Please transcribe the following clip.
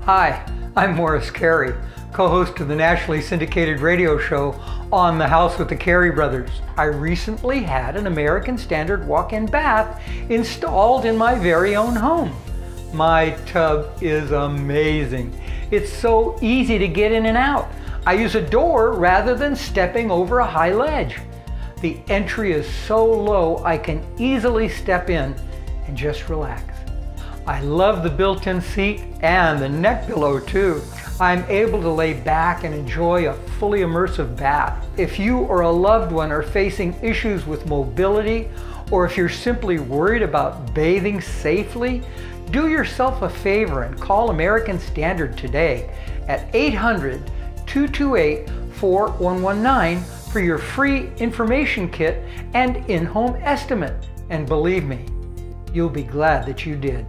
Hi, I'm Morris Carey, co-host of the nationally syndicated radio show On the House with the Carey Brothers. I recently had an American Standard walk-in bath installed in my very own home. My tub is amazing. It's so easy to get in and out. I use a door rather than stepping over a high ledge. The entry is so low I can easily step in and just relax. I love the built-in seat and the neck pillow too. I'm able to lay back and enjoy a fully immersive bath. If you or a loved one are facing issues with mobility, or if you're simply worried about bathing safely, do yourself a favor and call American Standard today at 800-228-4119 for your free information kit and in-home estimate. And believe me, you'll be glad that you did.